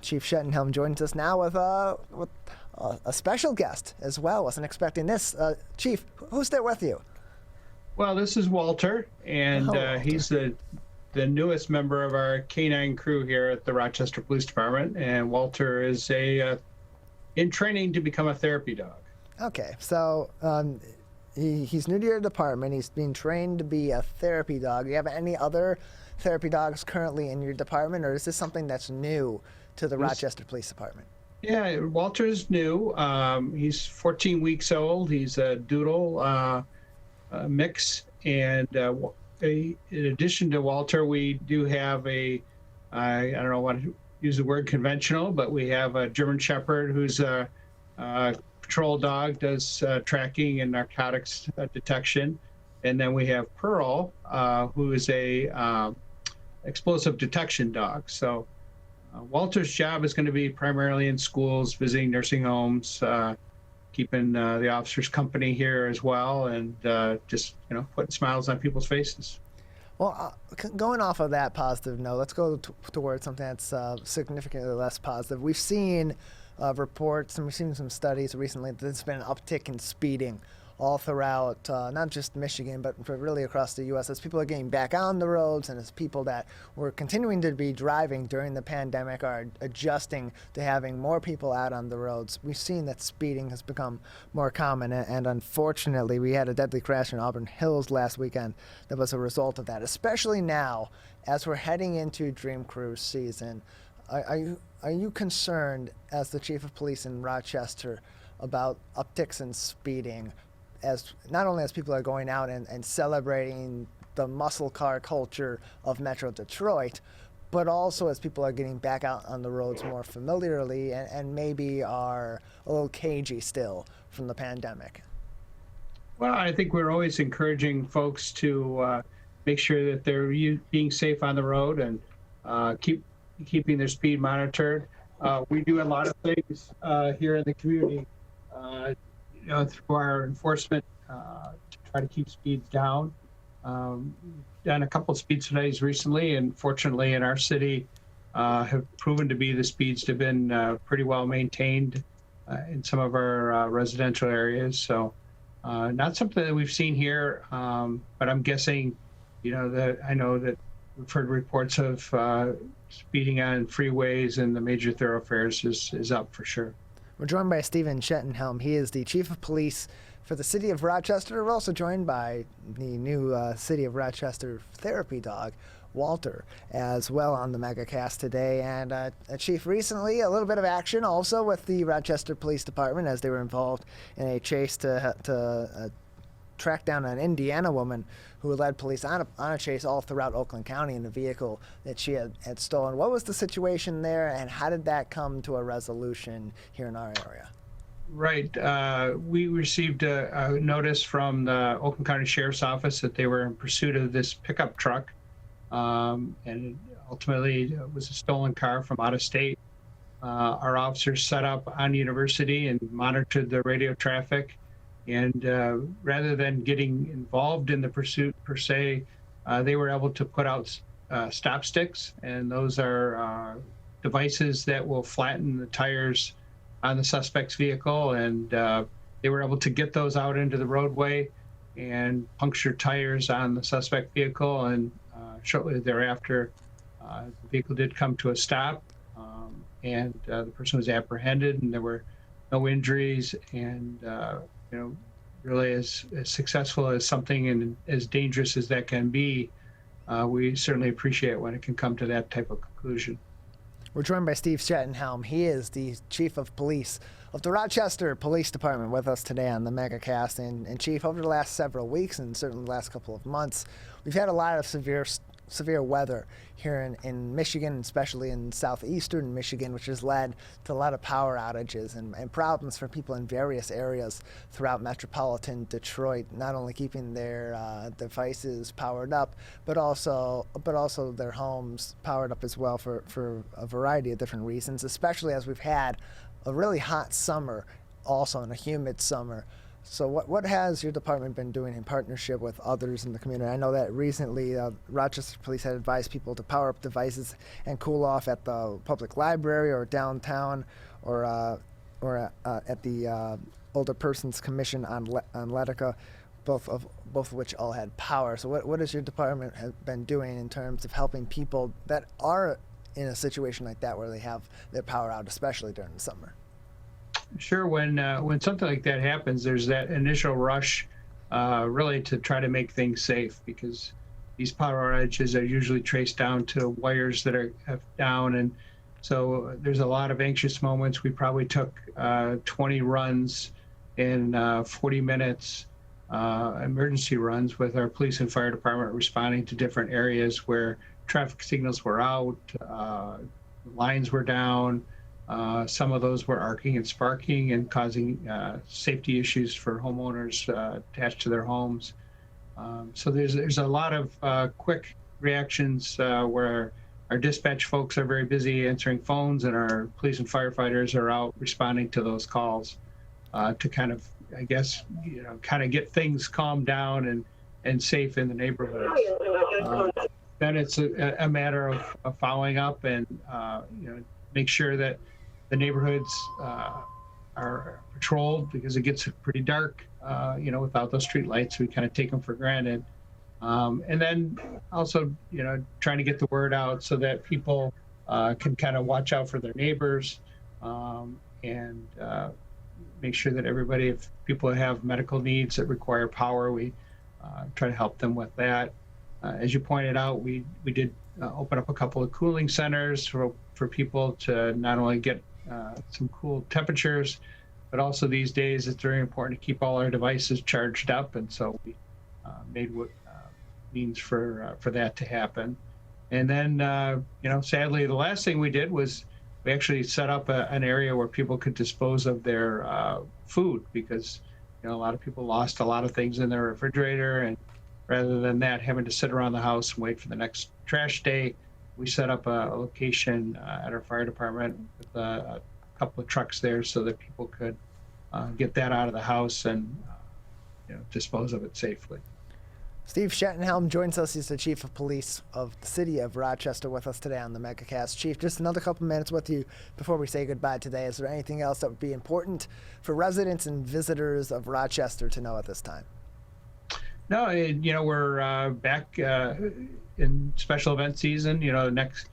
Chief Schettenhelm joins us now with a special guest as well. Wasn't expecting this. Chief, who's there with you? Well, this is Walter, and Walter. He's the newest member of our K-9 crew here at the Rochester Police Department. And Walter is in training to become a therapy dog. Okay, so he's new to your department. He's being trained to be a therapy dog. Do you have any other therapy dogs currently in your department, or is this something that's new to the Rochester Police Department? Yeah, Walter's new. He's 14 weeks old. He's a doodle mix, and in addition to Walter, we do have I don't know what to use the word conventional, but we have a German Shepherd who's a patrol dog, does tracking and narcotics detection. And then we have Pearl, who is a explosive detection dog. So Walter's job is going to be primarily in schools, visiting nursing homes, keeping the officers company here as well, and just putting smiles on people's faces. Well, going off of that positive note, let's go towards something that's significantly less positive. We've seen reports and we've seen some studies recently that there's been an uptick in speeding all throughout, not just Michigan, but really across the U.S. as people are getting back on the roads and as people that were continuing to be driving during the pandemic are adjusting to having more people out on the roads. We've seen that speeding has become more common, and unfortunately, we had a deadly crash in Auburn Hills last weekend that was a result of that, especially now as we're heading into Dream Cruise season. Are you concerned as the Chief of Police in Rochester about upticks in speeding, as not only as people are going out and celebrating the muscle car culture of Metro Detroit, but also as people are getting back out on the roads more familiarly and maybe are a little cagey still from the pandemic? Well, I think we're always encouraging folks to make sure that they're being safe on the road and keeping their speed monitored. We do a lot of things here in the community through our enforcement to try to keep speeds down. Done a couple of speed studies recently, and fortunately in our city have proven to be the speeds have been pretty well maintained in some of our residential areas. So not something that we've seen here, but I'm guessing, that I know that we've heard reports of speeding on freeways and the major thoroughfares is up for sure. We're joined by Stephen Schettenhelm. He is the Chief of Police for the City of Rochester. We're also joined by the new City of Rochester therapy dog, Walter, as well on the MegaCast today. And Chief, recently a little bit of action also with the Rochester Police Department as they were involved in a chase to track down an Indiana woman who led police on a chase all throughout Oakland County in a vehicle that she had stolen. What was the situation there, and how did that come to a resolution here in our area? Right. We received a notice from the Oakland County Sheriff's Office that they were in pursuit of this pickup truck, and ultimately it was a stolen car from out of state. Our officers set up on University and monitored the radio traffic. And rather than getting involved in the pursuit per se, they were able to put out stop sticks, and those are devices that will flatten the tires on the suspect's vehicle. And they were able to get those out into the roadway and puncture tires on the suspect vehicle. And shortly thereafter, the vehicle did come to a stop, and the person was apprehended, and there were no injuries. And really as successful as something and as dangerous as that can be, we certainly appreciate when it can come to that type of conclusion. We're joined by Steve Schettenhelm. He is the Chief of Police of the Rochester Police Department with us today on the MegaCast. And Chief, over the last several weeks and certainly the last couple of months, we've had a lot of severe weather here in Michigan, especially in southeastern Michigan, which has led to a lot of power outages and problems for people in various areas throughout metropolitan Detroit, not only keeping their devices powered up, but also their homes powered up as well for a variety of different reasons, especially as we've had a really hot summer also and a humid summer. So what has your department been doing in partnership with others in the community? I know that recently Rochester Police had advised people to power up devices and cool off at the public library or downtown, or at the Older Persons Commission on Letica, both of which all had power. So what has your department been doing in terms of helping people that are in a situation like that where they have their power out, especially during the summer? Sure. When something like that happens, there's that initial rush, really to try to make things safe, because these power outages are usually traced down to wires that are down, and so there's a lot of anxious moments. We probably took 20 runs in 40 minutes, emergency runs with our police and fire department responding to different areas where traffic signals were out, lines were down. Some of those were arcing and sparking and causing safety issues for homeowners attached to their homes. So there's a lot of quick reactions where our dispatch folks are very busy answering phones, and our police and firefighters are out responding to those calls to kind of, I guess, kind of get things calmed down and safe in the neighborhoods. Then it's a matter of following up and make sure that the neighborhoods are patrolled, because it gets pretty dark, without those street lights. We kind of take them for granted. And then also, trying to get the word out so that people can kind of watch out for their neighbors, and make sure that everybody, if people have medical needs that require power, we try to help them with that. As you pointed out, we did open up a couple of cooling centers for people to not only get some cool temperatures, but also these days it's very important to keep all our devices charged up, and so we made what means for that to happen. And then sadly, the last thing we did was we actually set up an area where people could dispose of their food, because a lot of people lost a lot of things in their refrigerator, and rather than that having to sit around the house and wait for the next trash day, we set up a location at our fire department with a couple of trucks there so that people could get that out of the house and dispose of it safely. Steve Schettenhelm joins us. He's the Chief of Police of the City of Rochester with us today on the MegaCast. Chief, just another couple minutes with you before we say goodbye today. Is there anything else that would be important for residents and visitors of Rochester to know at this time? No, we're back in special event season. Next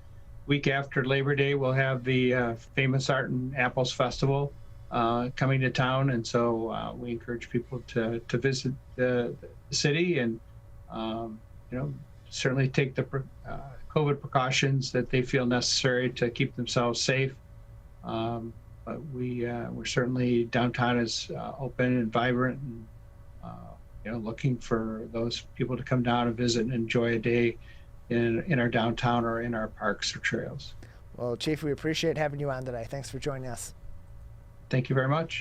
week after Labor Day, we'll have the famous Art and Apples Festival coming to town, and so we encourage people to visit the city and certainly take the COVID precautions that they feel necessary to keep themselves safe. But we're certainly, downtown is open and vibrant, and looking for those people to come down and visit and enjoy a day in our downtown or in our parks or trails. Well, Chief, we appreciate having you on today. Thanks for joining us. Thank you very much.